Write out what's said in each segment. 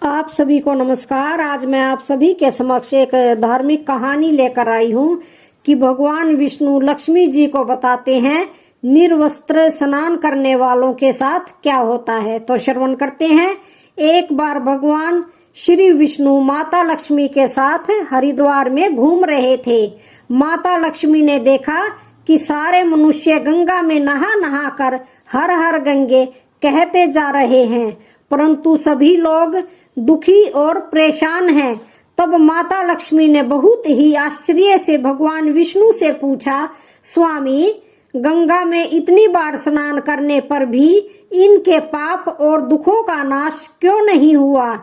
आप सभी को नमस्कार। आज मैं आप सभी के समक्ष एक धार्मिक कहानी लेकर आई हूँ कि भगवान विष्णु लक्ष्मी जी को बताते हैं निर्वस्त्र स्नान करने वालों के साथ क्या होता है। तो श्रवण करते हैं। एक बार भगवान श्री विष्णु माता लक्ष्मी के साथ हरिद्वार में घूम रहे थे। माता लक्ष्मी ने देखा कि सारे मनुष्य गंगा में नहा नहा कर हर हर गंगे कहते जा रहे हैं, परंतु सभी लोग दुखी और परेशान हैं। तब माता लक्ष्मी ने बहुत ही आश्चर्य से भगवान विष्णु से पूछा, स्वामी, गंगा में इतनी बार स्नान करने पर भी इनके पाप और दुखों का नाश क्यों नहीं हुआ?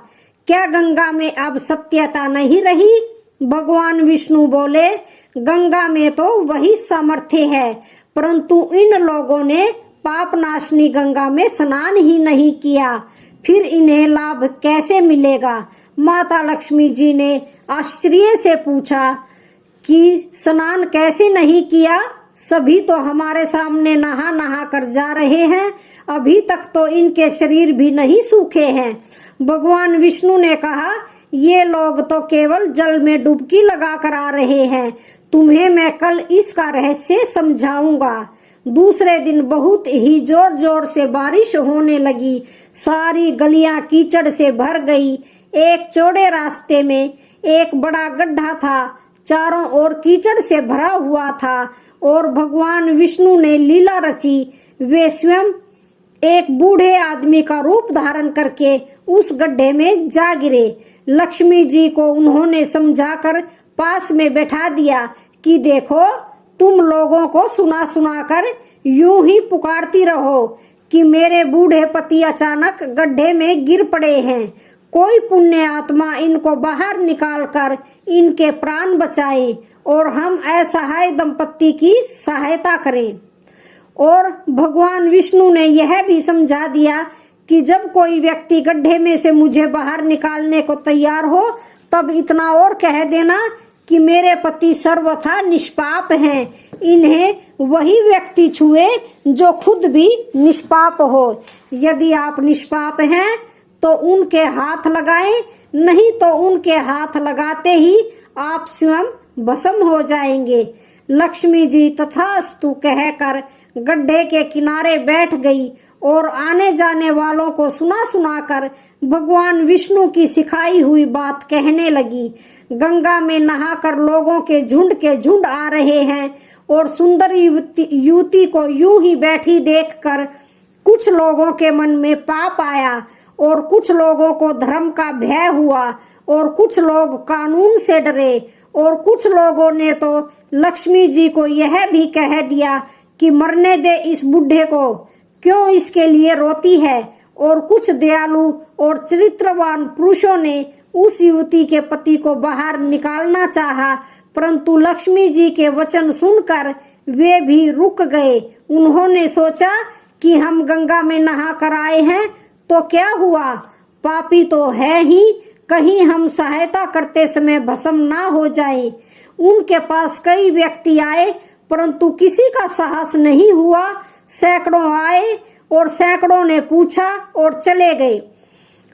क्या गंगा में अब सत्यता नहीं रही? भगवान विष्णु बोले, गंगा में तो वही सामर्थ्य है, परंतु इन लोगों ने पाप नाशनी गंगा में स्नान ही नहीं किया, फिर इन्हें लाभ कैसे मिलेगा? माता लक्ष्मी जी ने आश्चर्य से पूछा कि स्नान कैसे नहीं किया? सभी तो हमारे सामने नहा नहा कर जा रहे हैं, अभी तक तो इनके शरीर भी नहीं सूखे हैं। भगवान विष्णु ने कहा, ये लोग तो केवल जल में डुबकी लगा कर आ रहे हैं, तुम्हें मैं कल इसका रहस्य समझाऊंगा। दूसरे दिन बहुत ही जोर जोर से बारिश होने लगी। सारी गलियां कीचड़ से भर गई। एक चौड़े रास्ते में एक बड़ा गड्ढा था, चारों ओर कीचड़ से भरा हुआ था और भगवान विष्णु ने लीला रची। वे स्वयं एक बूढ़े आदमी का रूप धारण करके उस गड्ढे में जा गिरे। लक्ष्मी जी को उन्होंने समझाकर पास में बैठा दिया कि देखो, तुम लोगों को सुना सुना कर यूं ही पुकारती रहो कि मेरे बूढ़े पति अचानक गड्ढे में गिर पड़े हैं। कोई पुण्य आत्मा इनको बाहर निकाल कर इनके प्राण बचाए और हम असहाय दंपत्ति की सहायता करें। और भगवान विष्णु ने यह भी समझा दिया कि जब कोई व्यक्ति गड्ढे में से मुझे बाहर निकालने को तैयार हो, तब इतना और कह देना कि मेरे पति सर्वथा निष्पाप हैं, इन्हें वही व्यक्ति छुए जो खुद भी निष्पाप हो। यदि आप निष्पाप हैं तो उनके हाथ लगाएं, नहीं तो उनके हाथ लगाते ही आप स्वयं भस्म हो जाएंगे। लक्ष्मी जी तथास्तु कहकर गड्ढे के किनारे बैठ गई और आने जाने वालों को सुना सुनाकर भगवान विष्णु की सिखाई हुई बात कहने लगी। गंगा में नहाकर लोगों के झुंड आ रहे हैं और सुंदर युवती को यूं ही बैठी देखकर कुछ लोगों के मन में पाप आया और कुछ लोगों को धर्म का भय हुआ और कुछ लोग कानून से डरे और कुछ लोगों ने तो लक्ष्मी जी को यह भी कह दिया कि मरने दे इस बूढ़े को, क्यों इसके लिए रोती है। और कुछ दयालु और चरित्रवान पुरुषों ने उस युवती के पति को बाहर निकालना चाहा, परंतु लक्ष्मी जी के वचन सुनकर वे भी रुक गए। उन्होंने सोचा कि हम गंगा में नहा कर आए हैं तो क्या हुआ, पापी तो है ही, कहीं हम सहायता करते समय भस्म ना हो जाए। उनके पास कई व्यक्ति आए, परंतु किसी का साहस नहीं हुआ। सैकड़ों आए और सैकड़ों ने पूछा और चले गए।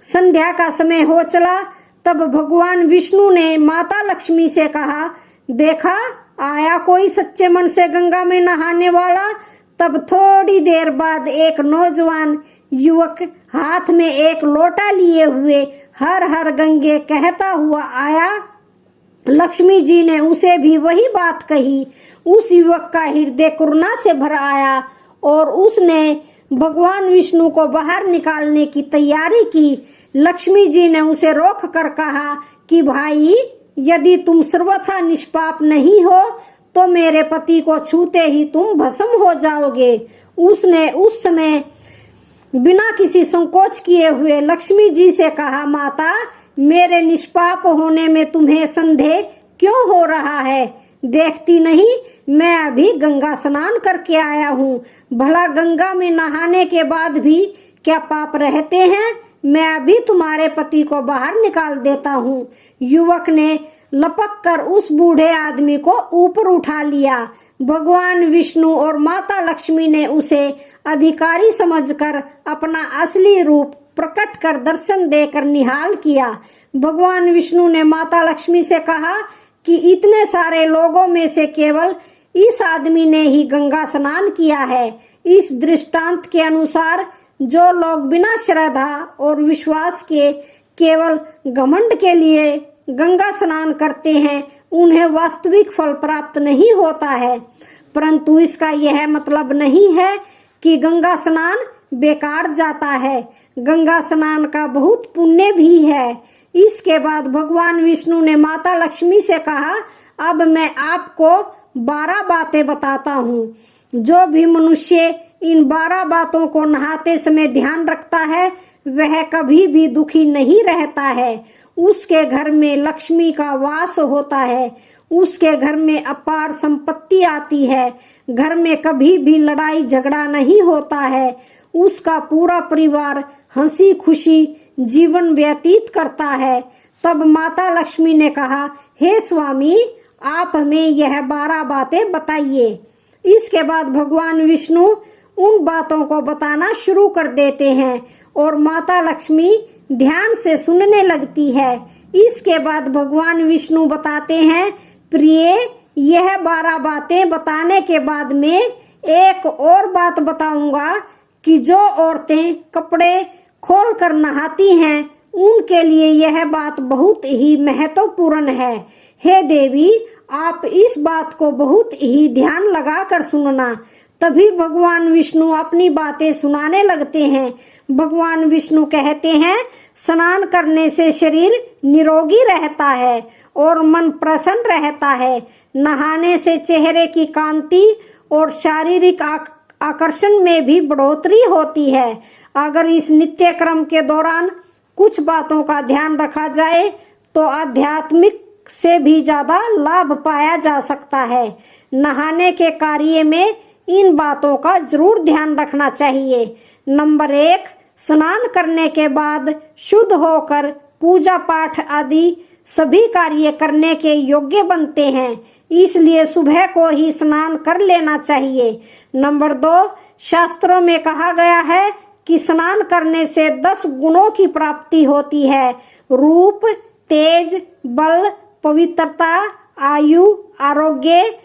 संध्या का समय हो चला। तब भगवान विष्णु ने माता लक्ष्मी से कहा, देखा, आया कोई सच्चे मन से गंगा में नहाने वाला। तब थोड़ी देर बाद एक नौजवान युवक हाथ में एक लोटा लिए हुए हर हर गंगे कहता हुआ आया। लक्ष्मी जी ने उसे भी वही बात कही। उस युवक का हृदय करुणा से भर आया और उसने भगवान विष्णु को बाहर निकालने की तैयारी की। लक्ष्मी जी ने उसे रोक कर कहा कि भाई, यदि तुम सर्वथा निष्पाप नहीं हो तो मेरे पति को छूते ही तुम भस्म हो जाओगे। उसने उस समय बिना किसी संकोच किए हुए लक्ष्मी जी से कहा, माता, मेरे निष्पाप होने में तुम्हें संदेह क्यों हो रहा है? देखती नहीं, मैं अभी गंगा स्नान करके आया हूँ। भला गंगा में नहाने के बाद भी क्या पाप रहते हैं? मैं अभी तुम्हारे पति को बाहर निकाल देता हूँ। युवक ने लपक कर उस बूढ़े आदमी को ऊपर उठा लिया। भगवान विष्णु और माता लक्ष्मी ने उसे अधिकारी समझकर अपना असली रूप प्रकट कर दर्शन देकर निहाल किया। भगवान विष्णु ने माता लक्ष्मी से कहा कि इतने सारे लोगों में से केवल इस आदमी ने ही गंगा स्नान किया है। इस दृष्टांत के अनुसार जो लोग बिना श्रद्धा और विश्वास के केवल घमंड के लिए गंगा स्नान करते हैं, उन्हें वास्तविक फल प्राप्त नहीं होता है। परंतु इसका यह मतलब नहीं है कि गंगा स्नान बेकार जाता है। गंगा स्नान का बहुत पुण्य भी है। इसके बाद भगवान विष्णु ने माता लक्ष्मी से कहा, अब मैं आपको 12 बातें बताता हूँ। जो भी मनुष्य इन 12 बातों को नहाते समय ध्यान रखता है, वह कभी भी दुखी नहीं रहता है। उसके घर में लक्ष्मी का वास होता है। उसके घर में अपार संपत्ति आती है। घर में कभी भी लड़ाई झगड़ा नहीं होता है। उसका पूरा परिवार हंसी खुशी जीवन व्यतीत करता है। तब माता लक्ष्मी ने कहा, हे स्वामी, आप हमें यह 12 बातें बताइए। इसके बाद भगवान विष्णु उन बातों को बताना शुरू कर देते हैं और माता लक्ष्मी ध्यान से सुनने लगती है। इसके बाद भगवान विष्णु बताते हैं, प्रिय, यह 12 बातें बताने के बाद में एक और बात बताऊंगा कि जो औरतें कपड़े खोलकर नहाती हैं, उनके लिए यह बात बहुत ही महत्वपूर्ण है। हे देवी, आप इस बात को बहुत ही ध्यान लगाकर सुनना। तभी भगवान विष्णु अपनी बातें सुनाने लगते हैं। भगवान विष्णु कहते हैं, स्नान करने से शरीर निरोगी रहता है और मन प्रसन्न रहता है। नहाने से चेहरे की कांति और शारीरिक आकर्षण में भी बढ़ोतरी होती है। अगर इस नित्य क्रम के दौरान कुछ बातों का ध्यान रखा जाए तो आध्यात्मिक से भी ज्यादा लाभ पाया जा सकता है। नहाने के कार्य में इन बातों का जरूर ध्यान रखना चाहिए। नंबर 1, स्नान करने के बाद शुद्ध होकर पूजा पाठ आदि सभी कार्य करने के योग्य बनते हैं, इसलिए सुबह को ही स्नान कर लेना चाहिए। नंबर 2, शास्त्रों में कहा गया है कि स्नान करने से 10 गुणों की प्राप्ति होती है। रूप, तेज, बल, पवित्रता, आयु, आरोग्य,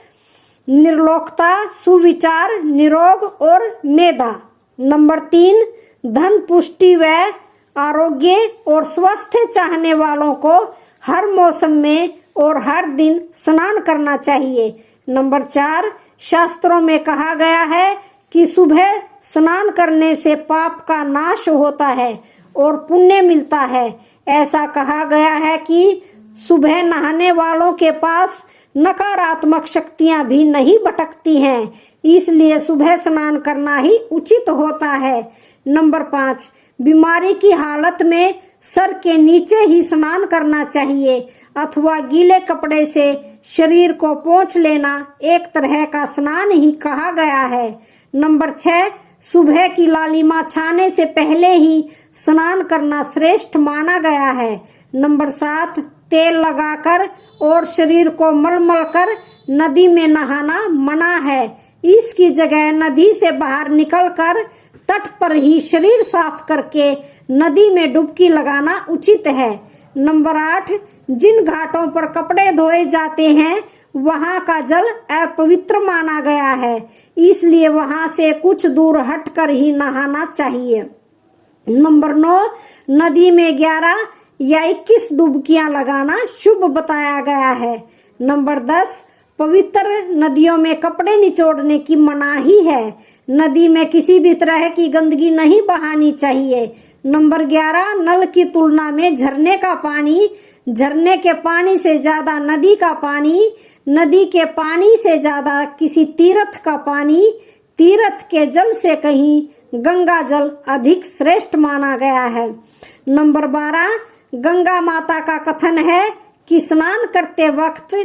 निर्लोकता, सुविचार, निरोग और मेधा। नंबर 3, धन, पुष्टि व आरोग्य और स्वास्थ्य चाहने वालों को हर मौसम में और हर दिन स्नान करना चाहिए। नंबर 4, शास्त्रों में कहा गया है कि सुबह स्नान करने से पाप का नाश होता है और पुण्य मिलता है। ऐसा कहा गया है कि सुबह नहाने वालों के पास नकारात्मक शक्तियां भी नहीं भटकती हैं, इसलिए सुबह स्नान करना ही उचित होता है। नंबर 5, बीमारी की हालत में सर के नीचे ही स्नान करना चाहिए अथवा गीले कपड़े से शरीर को पोंछ लेना एक तरह का स्नान ही कहा गया है। नंबर 6, सुबह की लालिमा छाने से पहले ही स्नान करना श्रेष्ठ माना गया है। नंबर 7, तेल लगाकर और शरीर को मलमल कर नदी में नहाना मना है। इसकी जगह नदी से बाहर निकलकर तट पर ही शरीर साफ करके नदी में डुबकी लगाना उचित है। नंबर 8, जिन घाटों पर कपड़े धोए जाते हैं वहां का जल अपवित्र माना गया है, इसलिए वहां से कुछ दूर हटकर ही नहाना चाहिए। नंबर 9, नदी में 11 या 21 डुबकियां लगाना शुभ बताया गया है। नंबर 10, पवित्र नदियों में कपड़े निचोड़ने की मनाही है। नदी में किसी भी तरह की गंदगी नहीं बहानी चाहिए। नंबर 11, नल की तुलना में झरने का पानी, झरने के पानी से ज्यादा नदी का पानी, नदी के पानी से ज्यादा किसी तीर्थ का पानी, तीर्थ के जल से कहीं गंगा जल अधिक श्रेष्ठ माना गया है। नंबर 12, गंगा माता का कथन है कि स्नान करते वक्त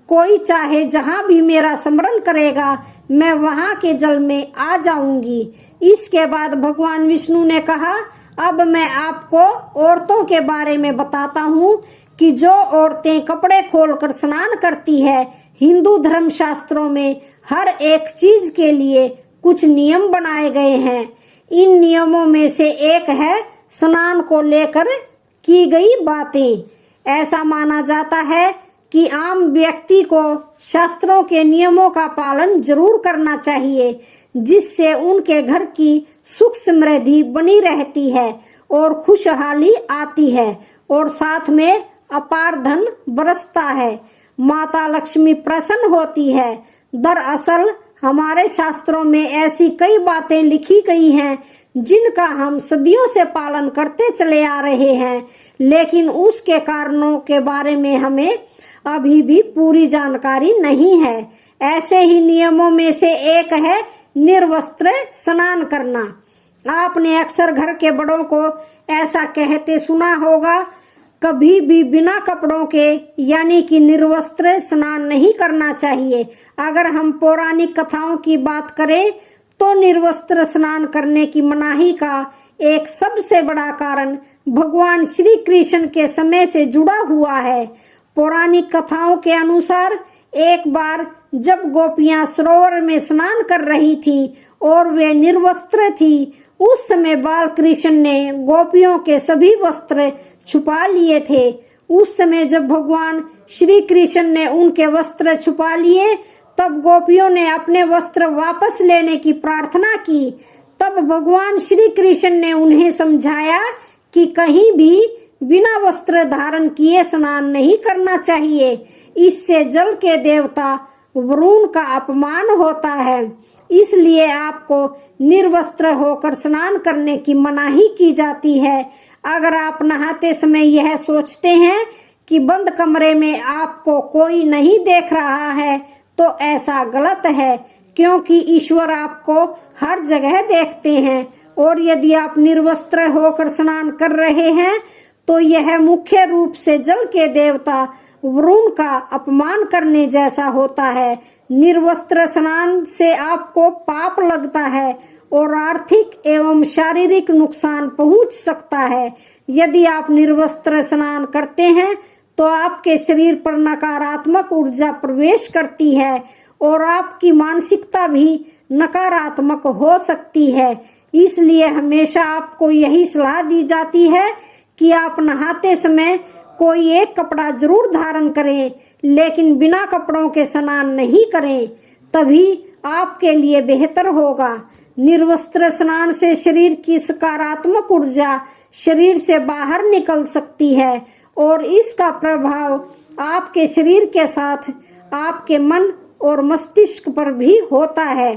कोई चाहे जहां भी मेरा स्मरण करेगा मैं वहां के जल में आ जाऊंगी। इसके बाद भगवान विष्णु ने कहा, अब मैं आपको औरतों के बारे में बताता हूँ कि जो औरतें कपड़े खोलकर स्नान करती है, हिंदू धर्म शास्त्रों में हर एक चीज के लिए कुछ नियम बनाए गए हैं। इन नियमों में से एक है स्नान को लेकर की गई बातें। ऐसा माना जाता है कि आम व्यक्ति को शास्त्रों के नियमों का पालन जरूर करना चाहिए, जिससे उनके घर की सुख समृद्धि बनी रहती है और खुशहाली आती है और साथ में अपार धन बरसता है। माता लक्ष्मी प्रसन्न होती है। दरअसल हमारे शास्त्रों में ऐसी कई बातें लिखी गई हैं जिनका हम सदियों से पालन करते चले आ रहे हैं, लेकिन उसके कारणों के बारे में हमें अभी भी पूरी जानकारी नहीं है। ऐसे ही नियमों में से एक है निर्वस्त्र स्नान करना। आपने अक्सर घर के बड़ों को ऐसा कहते सुना होगा, कभी भी बिना कपड़ों के यानी कि निर्वस्त्र स्नान नहीं करना चाहिए। अगर हम पौराणिक कथाओं की बात करें तो निर्वस्त्र स्नान करने की मनाही का एक सबसे बड़ा कारण भगवान श्री कृष्ण के समय से जुड़ा हुआ है। पौराणिक कथाओं के अनुसार एक बार जब गोपियां सरोवर में स्नान कर रही थी और वे निर्वस्त्र थी, उस समय बाल कृष्ण ने गोपियों के सभी वस्त्र छुपा लिए थे। उस समय जब भगवान श्री कृष्ण ने उनके वस्त्र छुपा लिए, तब गोपियों ने अपने वस्त्र वापस लेने की प्रार्थना की। तब भगवान श्री कृष्ण ने उन्हें समझाया कि कहीं भी बिना वस्त्र धारण किए स्नान नहीं करना चाहिए, इससे जल के देवता वरुण का अपमान होता है। इसलिए आपको निर्वस्त्र होकर स्नान करने की मनाही की जाती है। अगर आप नहाते समय यह सोचते हैं कि बंद कमरे में आपको कोई नहीं देख रहा है, तो ऐसा गलत है, क्योंकि ईश्वर आपको हर जगह देखते हैं। और यदि आप निर्वस्त्र होकर स्नान कर रहे हैं तो यह मुख्य रूप से जल के देवता वरुण का अपमान करने जैसा होता है। निर्वस्त्र स्नान से आपको पाप लगता है और आर्थिक एवं शारीरिक नुकसान पहुंच सकता है। यदि आप निर्वस्त्र स्नान करते हैं तो आपके शरीर पर नकारात्मक ऊर्जा प्रवेश करती है और आपकी मानसिकता भी नकारात्मक हो सकती है। इसलिए हमेशा आपको यही सलाह दी जाती है कि आप नहाते समय कोई एक कपड़ा जरूर धारण करें, लेकिन बिना कपड़ों के स्नान नहीं करें, तभी आपके लिए बेहतर होगा। निर्वस्त्र स्नान से शरीर की सकारात्मक ऊर्जा शरीर से बाहर निकल सकती है और इसका प्रभाव आपके शरीर के साथ आपके मन और मस्तिष्क पर भी होता है।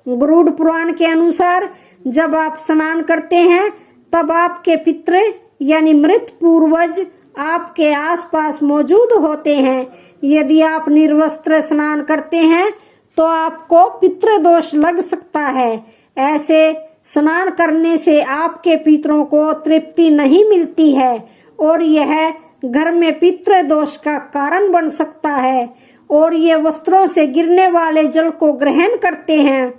गरुड़ पुराण के अनुसार जब आप स्नान करते हैं तब आपके पितृ यानी मृत पूर्वज आपके आसपास मौजूद होते हैं। यदि आप निर्वस्त्र स्नान करते हैं तो आपको पितृदोष लग सकता है। ऐसे स्नान करने से आपके पितरों को तृप्ति नहीं मिलती है और यह घर में पितृदोष का कारण बन सकता है और ये वस्त्रों से गिरने वाले जल को ग्रहण करते हैं,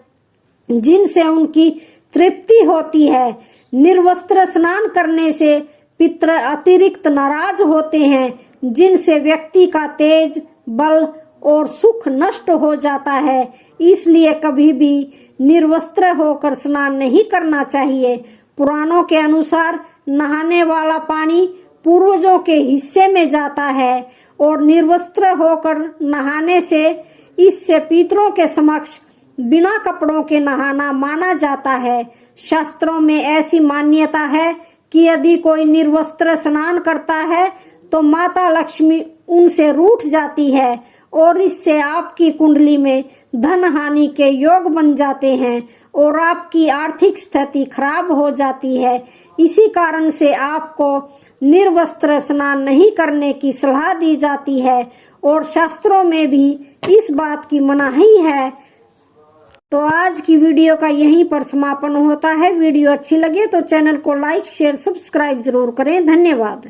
जिनसे उनकी तृप्ति होती है। निर्वस्त्र स्नान करने से पितृ अतिरिक्त नाराज होते हैं, जिनसे व्यक्ति का तेज, बल और सुख नष्ट हो जाता है। इसलिए कभी भी निर्वस्त्र होकर स्नान नहीं करना चाहिए। पुराणों के अनुसार नहाने वाला पानी पूर्वजों के हिस्से में जाता है और निर्वस्त्र होकर नहाने से इससे पितरों के समक्ष बिना कपड़ों के नहाना माना जाता है। शास्त्रों में ऐसी मान्यता है कि यदि कोई निर्वस्त्र स्नान करता है तो माता लक्ष्मी उनसे रूठ जाती है और इससे आपकी कुंडली में धन हानि के योग बन जाते हैं और आपकी आर्थिक स्थिति खराब हो जाती है। इसी कारण से आपको निर्वस्त्र स्नान नहीं करने की सलाह दी जाती है और शास्त्रों में भी इस बात की मनाही है। तो आज की वीडियो का यहीं पर समापन होता है। वीडियो अच्छी लगे तो चैनल को लाइक, शेयर, सब्सक्राइब जरूर करें। धन्यवाद।